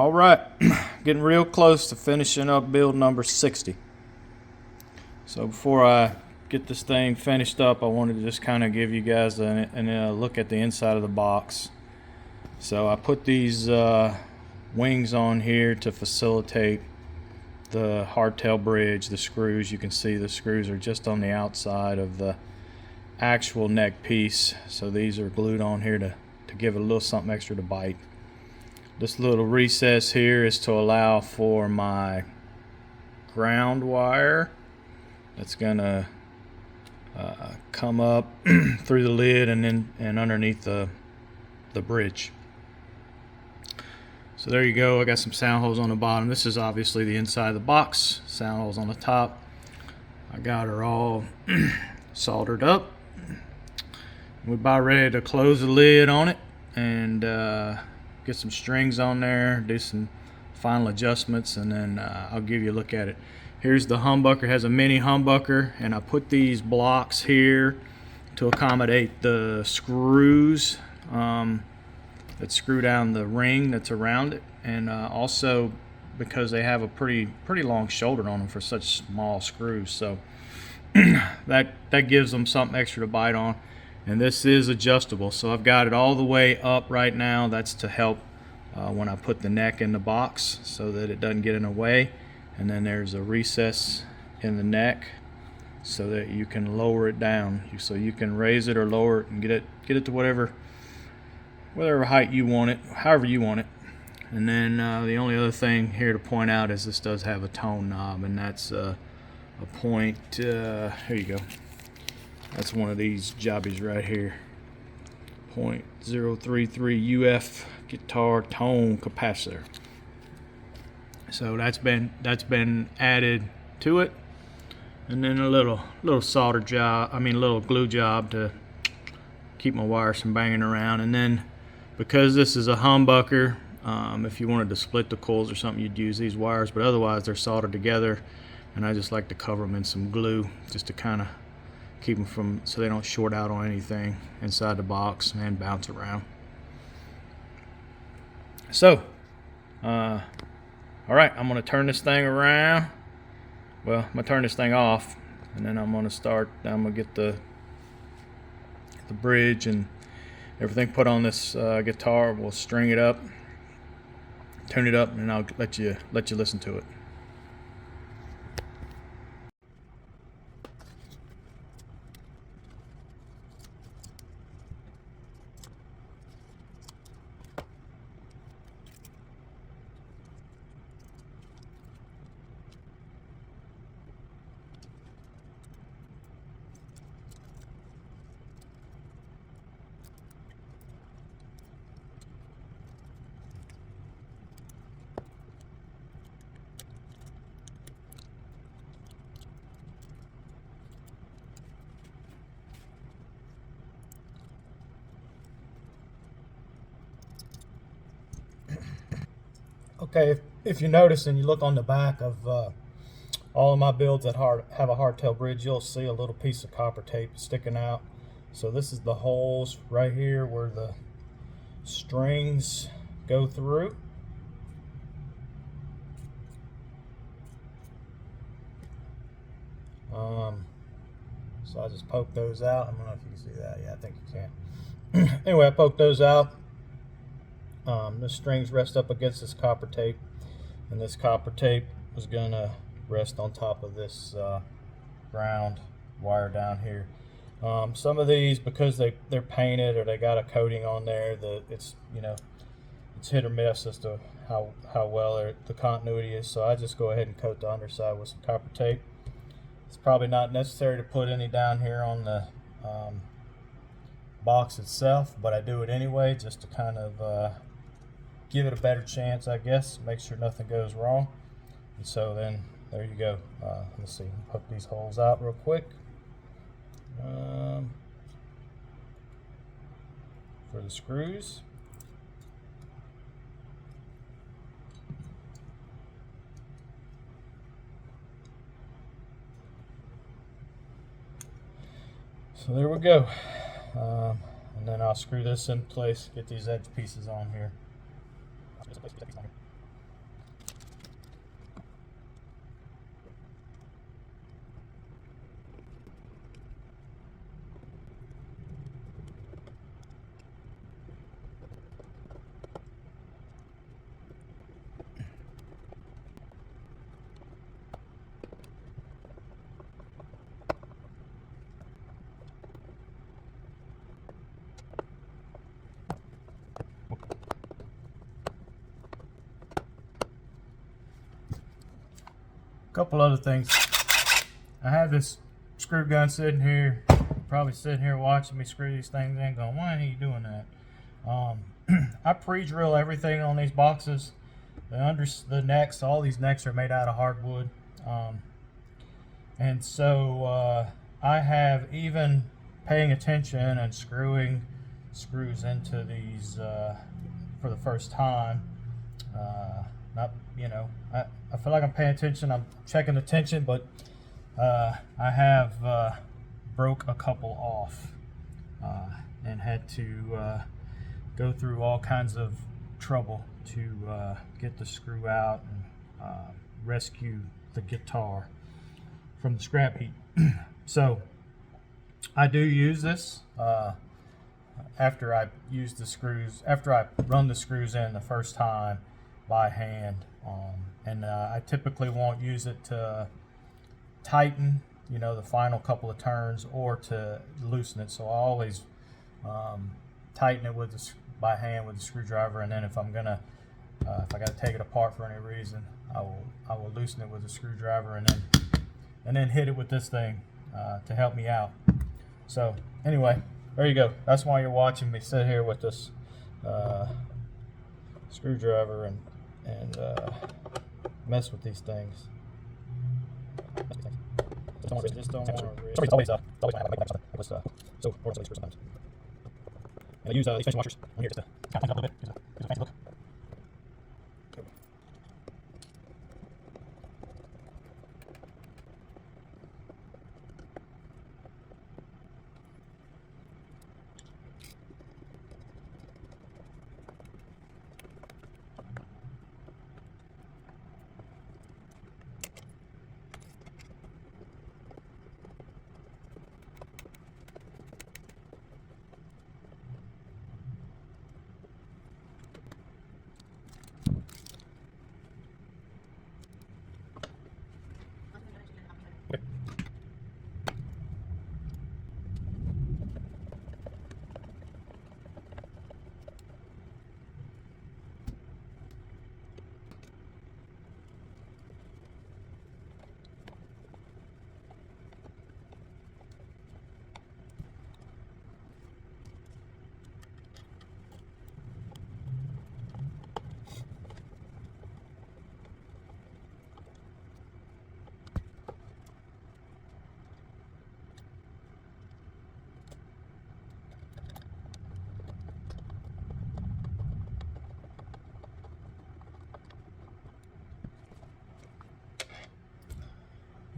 All right, getting real close to finishing up build number 60. So before I get this thing finished up, I wanted to just kind of give you guys a look at the inside of the box. So I put these wings on here to facilitate the hardtail bridge, the screws. You can see the screws are just on the outside of the actual neck piece. So these are glued on here to give it a little something extra to bite. This little recess here is to allow for my ground wire that's gonna come up through the lid and underneath the bridge. So there you go. I got some sound holes on the bottom. This is obviously the inside of the box. Sound holes on the top. I got her all soldered up. We're about ready to close the lid on it and get some strings on there, do some final adjustments, and then I'll give you a look at it. Here's the humbucker. It has a mini humbucker, and I put these blocks here to accommodate the screws that screw down the ring that's around it, and also because they have a pretty long shoulder on them for such small screws, so that gives them something extra to bite on. And this is adjustable, so I've got it all the way up right now. That's to help when I put the neck in the box so that it doesn't get in the way. And then there's a recess in the neck so that you can lower it down. So you can raise it or lower it and get it to whatever height you want it, however you want it. And then the only other thing here to point out is this does have a tone knob, and that's a point. Here you go. That's one of these jobbies right here. 0.033 UF guitar tone capacitor. So that's been added to it, and then a little solder job. I mean, a little glue job to keep my wires from banging around. And then because this is a humbucker, if you wanted to split the coils or something, you'd use these wires. But otherwise, they're soldered together, and I just like to cover them in some glue just to kind of keep them from, so they don't short out on anything inside the box and bounce around. So all right, I'm gonna turn this thing around. Well, I'm gonna turn this thing off, and then I'm gonna get the bridge and everything put on this guitar. We'll string it up, turn it up, and I'll let you listen to it. Okay, if you notice and you look on the back of all of my builds that have a hardtail bridge, you'll see a little piece of copper tape sticking out. So this is the holes right here where the strings go through. So I just poked those out. I don't know if you can see that. Yeah, I think you can. Anyway, I poked those out. The strings rest up against this copper tape, and this copper tape is going to rest on top of this ground wire down here. Some of these, because they're painted or they got a coating on there, it's hit or miss as to how well the continuity is. So I just go ahead and coat the underside with some copper tape. It's probably not necessary to put any down here on the box itself, but I do it anyway just to kind of give it a better chance, I guess, make sure nothing goes wrong. And so then there you go. Let's see, poke these holes out real quick for the screws. So there we go. And then I'll screw this in place, get these edge pieces on here. couple other things. I have this screw gun sitting here, probably sitting here watching me screw these things in, going, why are you doing that? I pre-drill everything on these boxes. The necks, all these necks are made out of hardwood. And so I have even paying attention and screwing screws into these for the first time. Not, you know, I feel like I'm paying attention, I'm checking the tension, but I have broke a couple off and had to go through all kinds of trouble to get the screw out and rescue the guitar from the scrap heap. So I do use this after I use the screws, after I run the screws in the first time by hand, and I typically won't use it to tighten, you know, the final couple of turns or to loosen it. So I always tighten it with by hand with the screwdriver, and then if I'm gonna if I got to take it apart for any reason, I will loosen it with a screwdriver and then hit it with this thing to help me out. So anyway, there you go. That's why you're watching me sit here with this screwdriver and mess with these things. Just don't want to. It's always so important to sometimes. And I use these fishing washers on here just to kind of clean up a little bit. Gives a fancy look.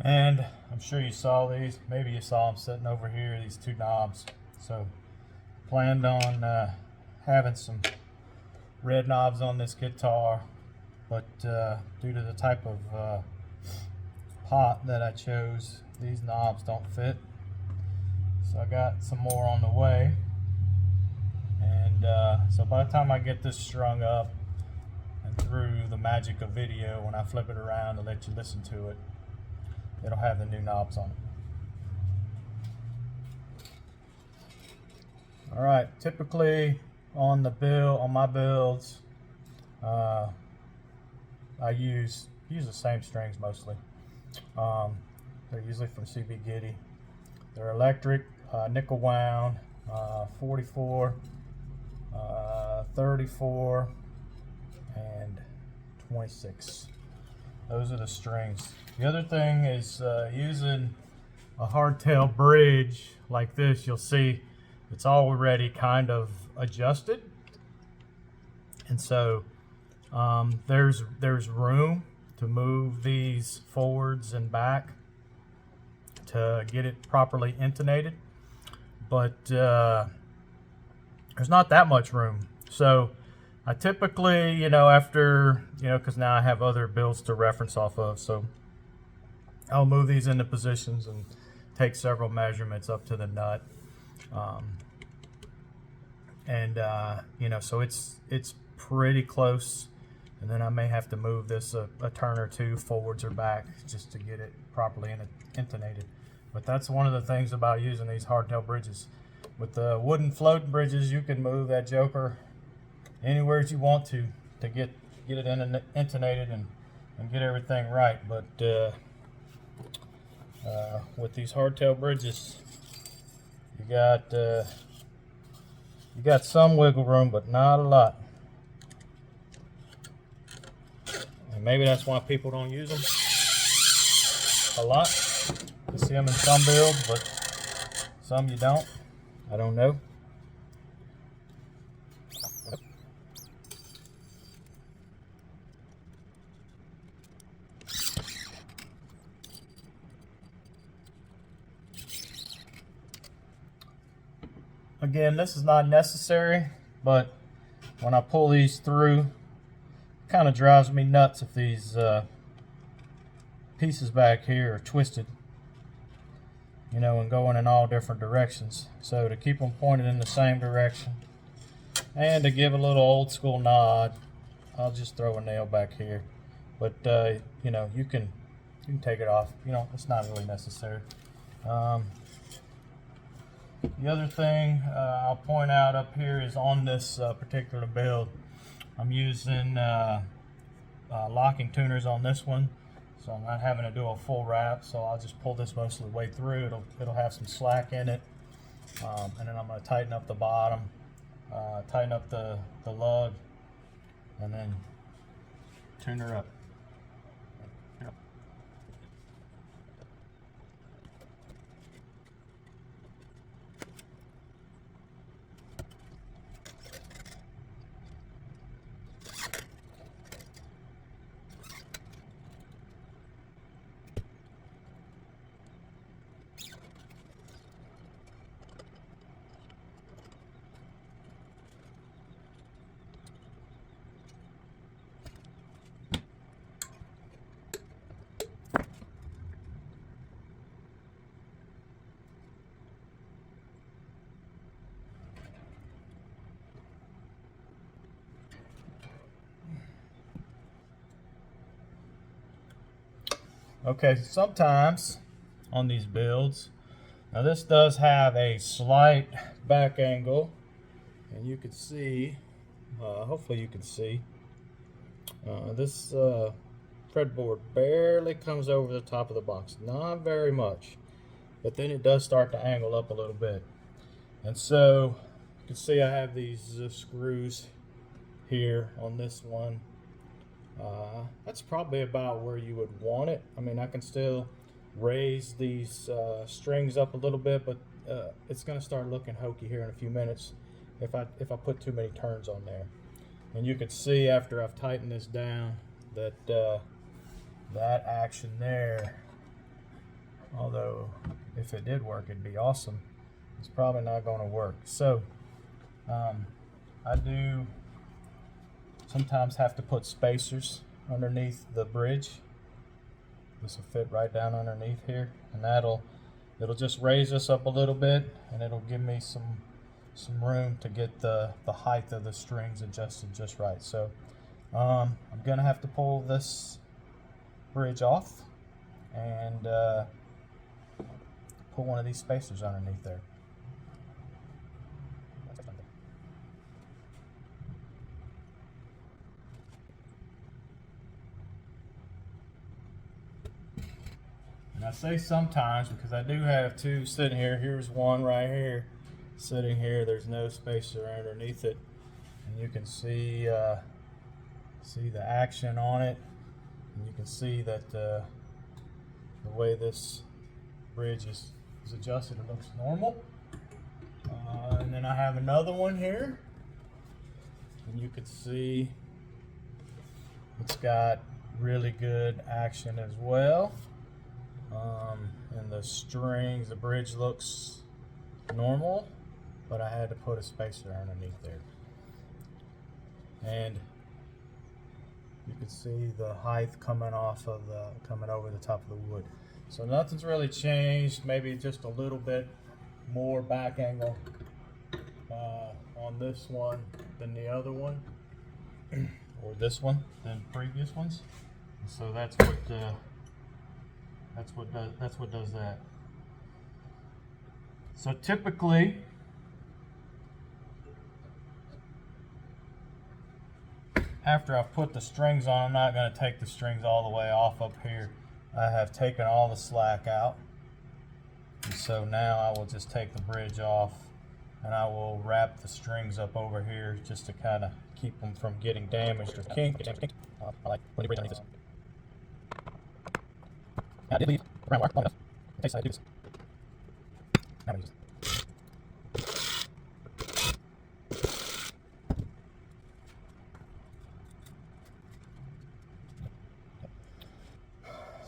And I'm sure you saw these. Maybe you saw them sitting over here, these two knobs. So planned on having some red knobs on this guitar, but due to the type of pot that I chose, these knobs don't fit. So I got some more on the way. And so by the time I get this strung up and through the magic of video, when I flip it around to let you listen to it, it'll have the new knobs on it. All right, typically on my builds, I use the same strings mostly. They're usually from CB Giddy. They're electric, nickel wound, 44, 34, and 26. Those are the strings. The other thing is using a hardtail bridge like this. You'll see it's already kind of adjusted, and so there's room to move these forwards and back to get it properly intonated, but there's not that much room. So I typically, you know, after, you know, because now I have other builds to reference off of, so I'll move these into positions and take several measurements up to the nut. You know, so it's pretty close, and then I may have to move this a turn or two forwards or back just to get it properly intonated. But that's one of the things about using these hardtail bridges. With the wooden floating bridges, you can move that joker anywhere you want to get it intonated and get everything right. But with these hardtail bridges, you got some wiggle room, but not a lot. And maybe that's why people don't use them a lot. You see them in some builds, but some you don't. I don't know. Again, this is not necessary, but when I pull these through, it kind of drives me nuts if these pieces back here are twisted, you know, and going in all different directions. So to keep them pointed in the same direction and to give a little old school nod, I'll just throw a nail back here. But you know, you can take it off. You know, it's not really necessary. The other thing I'll point out up here is on this particular build, I'm using locking tuners on this one, so I'm not having to do a full wrap. So I'll just pull this most of the way through. It'll have some slack in it, and then I'm going to tighten up the bottom, tighten up the lug, and then tune her up. Okay, sometimes on these builds, now this does have a slight back angle, and you can see, hopefully you can see, this fretboard barely comes over the top of the box, not very much, but then it does start to angle up a little bit. And so you can see I have these screws here on this one. That's probably about where you would want it. I mean, I can still raise these strings up a little bit, but it's going to start looking hokey here in a few minutes if I put too many turns on there. And you can see after I've tightened this down that that action there, although if it did work, it'd be awesome, it's probably not going to work. So I do sometimes have to put spacers underneath the bridge. This will fit right down underneath here, and it'll just raise this up a little bit, and it'll give me some room to get the height of the strings adjusted just right. So I'm gonna have to pull this bridge off and put one of these spacers underneath there. And I say sometimes because I do have two sitting here. Here's one right here sitting here. There's no spacer underneath it, and you can see the action on it, and you can see that the way this bridge is adjusted, it looks normal. And then I have another one here, and you can see it's got really good action as well. And the strings, the bridge looks normal, but I had to put a spacer underneath there. And you can see the height coming over the top of the wood. So nothing's really changed, maybe just a little bit more back angle on this one than the other one, or this one than previous ones. And so that's what does that. So typically, after I've put the strings on, I'm not going to take the strings all the way off up here. I have taken all the slack out. And so now I will just take the bridge off and I will wrap the strings up over here just to kind of keep them from getting damaged or kinked. I like when you bridge underneath this. Now, I did leave the brown wire long enough in case I do this. Now we use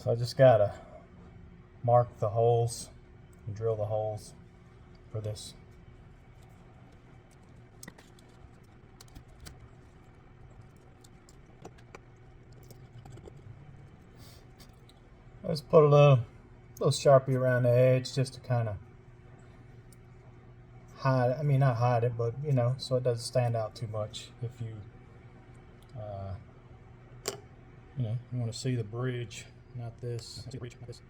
So I just gotta mark the holes and drill the holes for this. Let's put a little Sharpie around the edge just to kind of hide, I mean not hide it, but you know, so it doesn't stand out too much. If you you know, you want to see the bridge, not this. See the bridge, not this.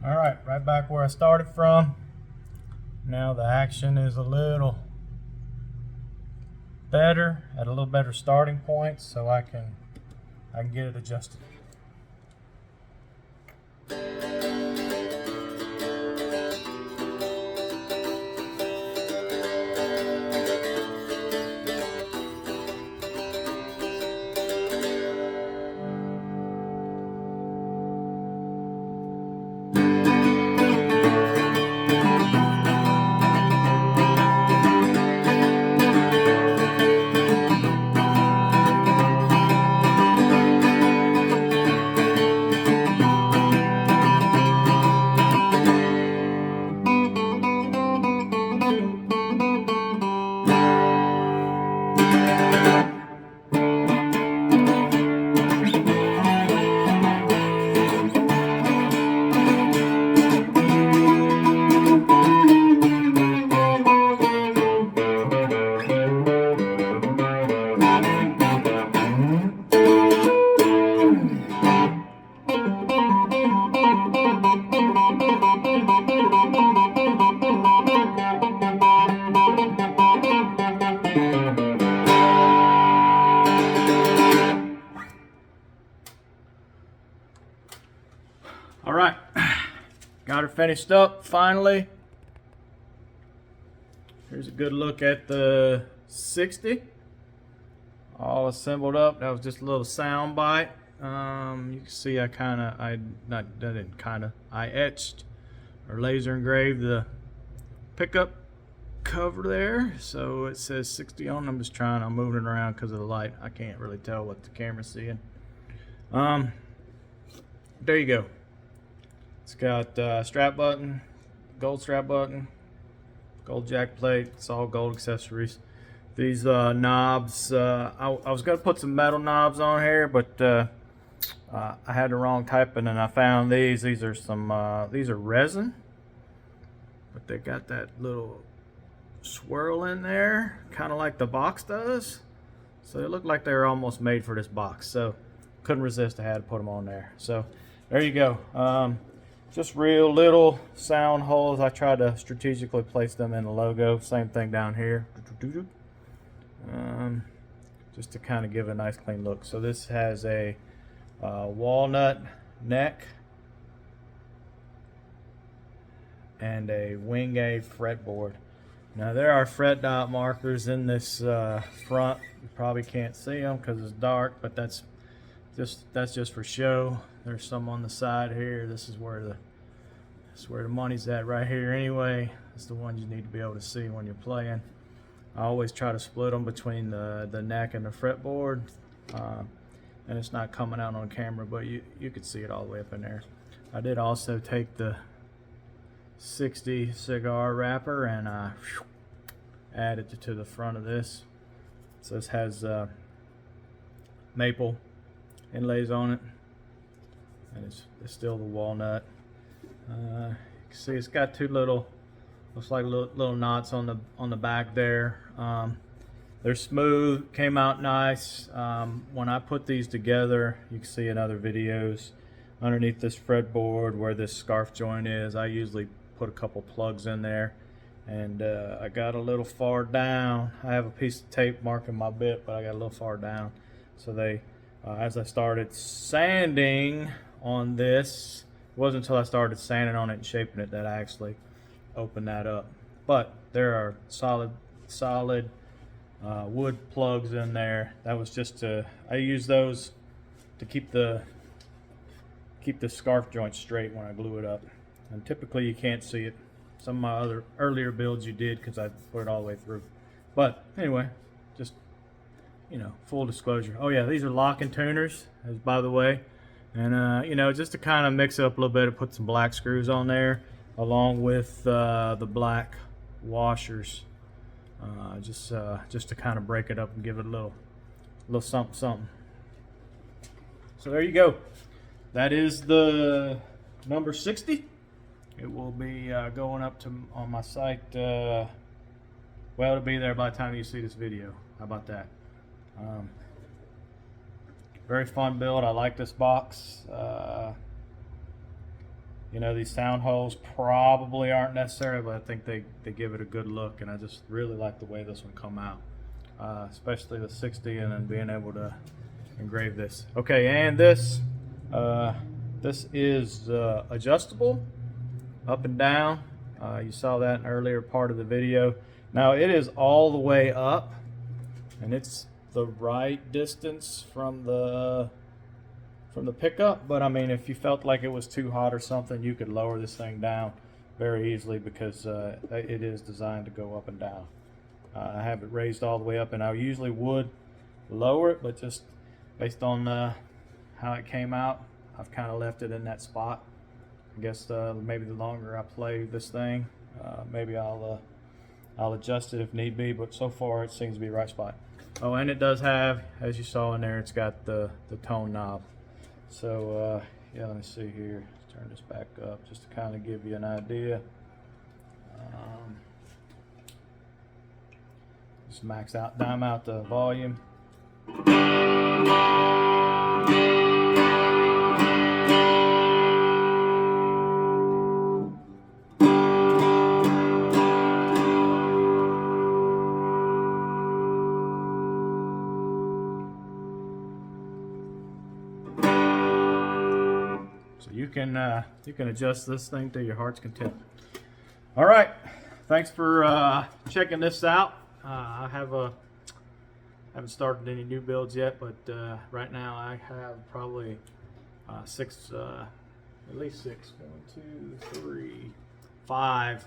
All right back where I started from. Now the action is a little better, at a little better starting point, so I can get it adjusted. All right, got her finished up finally. Here's a good look at the 60. All assembled up. That was just a little sound bite. You can see I etched or laser engraved the pickup cover there. So it says 60 on. I'm moving it around because of the light. I can't really tell what the camera's seeing. There you go. It's got strap button, gold strap button, gold jack plate. It's all gold accessories. These knobs, I was going to put some metal knobs on here, but I had the wrong type, and then I found these. These are resin, but they got that little swirl in there, kind of like the box does. So they look like they were almost made for this box. So couldn't resist. I had to put them on there. So there you go. Just real little sound holes. I try to strategically place them in the logo. Same thing down here. Just to kind of give a nice clean look. So this has a walnut neck and a Wingate fretboard. Now there are fret dot markers in this front. You probably can't see them because it's dark, but that's That's just for show. There's some on the side here. This is where the money's at right here anyway. It's the ones you need to be able to see when you're playing. I always try to split them between the neck and the fretboard, and it's not coming out on camera, but you could see it all the way up in there. I did also take the 60 cigar wrapper and added it to the front of this. So this has maple inlays on it, and it's still the walnut. You can see it's got two little, looks like little knots on the back there. They're smooth, came out nice. When I put these together, you can see in other videos, underneath this fretboard where this scarf joint is, I usually put a couple plugs in there, and I got a little far down. I have a piece of tape marking my bit, but I got a little far down. So they, as I started sanding on this, it wasn't until I started sanding on it and shaping it that I actually opened that up. But there are solid wood plugs in there. That was just to, I use those to keep the scarf joint straight when I glue it up. And typically you can't see it. Some of my other earlier builds you did because I put it all the way through. But anyway, just, you know, full disclosure. Oh yeah, these are locking tuners, as by the way. And you know, just to kind of mix it up a little bit, I put some black screws on there along with the black washers, just to kind of break it up and give it a little something. So there you go. That is the number 60. It will be going up on my site. Well, it'll be there by the time you see this video. How about that? Very fun build. I like this box. You know, these sound holes probably aren't necessary, but I think they give it a good look, and I just really like the way this one come out, especially the 60, and then being able to engrave this. Okay, and this is adjustable up and down. You saw that in an earlier part of the video. Now it is all the way up, and it's the right distance from the pickup, but I mean, if you felt like it was too hot or something, you could lower this thing down very easily because it is designed to go up and down. I have it raised all the way up, and I usually would lower it, but just based on how it came out, I've kind of left it in that spot. I guess maybe the longer I play this thing, maybe I'll adjust it if need be, but so far it seems to be the right spot. Oh, and it does have, as you saw in there, it's got the tone knob. So yeah, let me see here. Let's turn this back up just to kind of give you an idea. Just max out, dime out the volume. So you can adjust this thing to your heart's content. All right, thanks for checking this out. I haven't started any new builds yet, but right now I have probably six, at least six. 1, 2, 3, 5,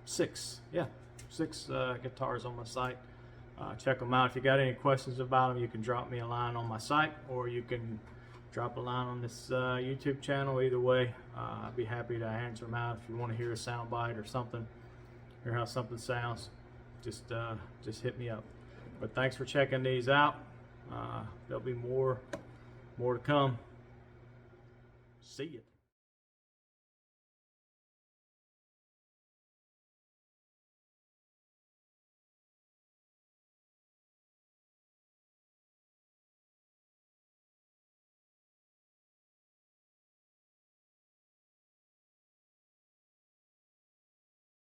6. Yeah, 6 guitars on my site. Check them out. If you got any questions about them, you can drop me a line on my site, or you can drop a line on this YouTube channel. Either way, I'd be happy to answer them out. If you want to hear a sound bite or something, hear how something sounds, just hit me up. But thanks for checking these out. There'll be more to come. See ya.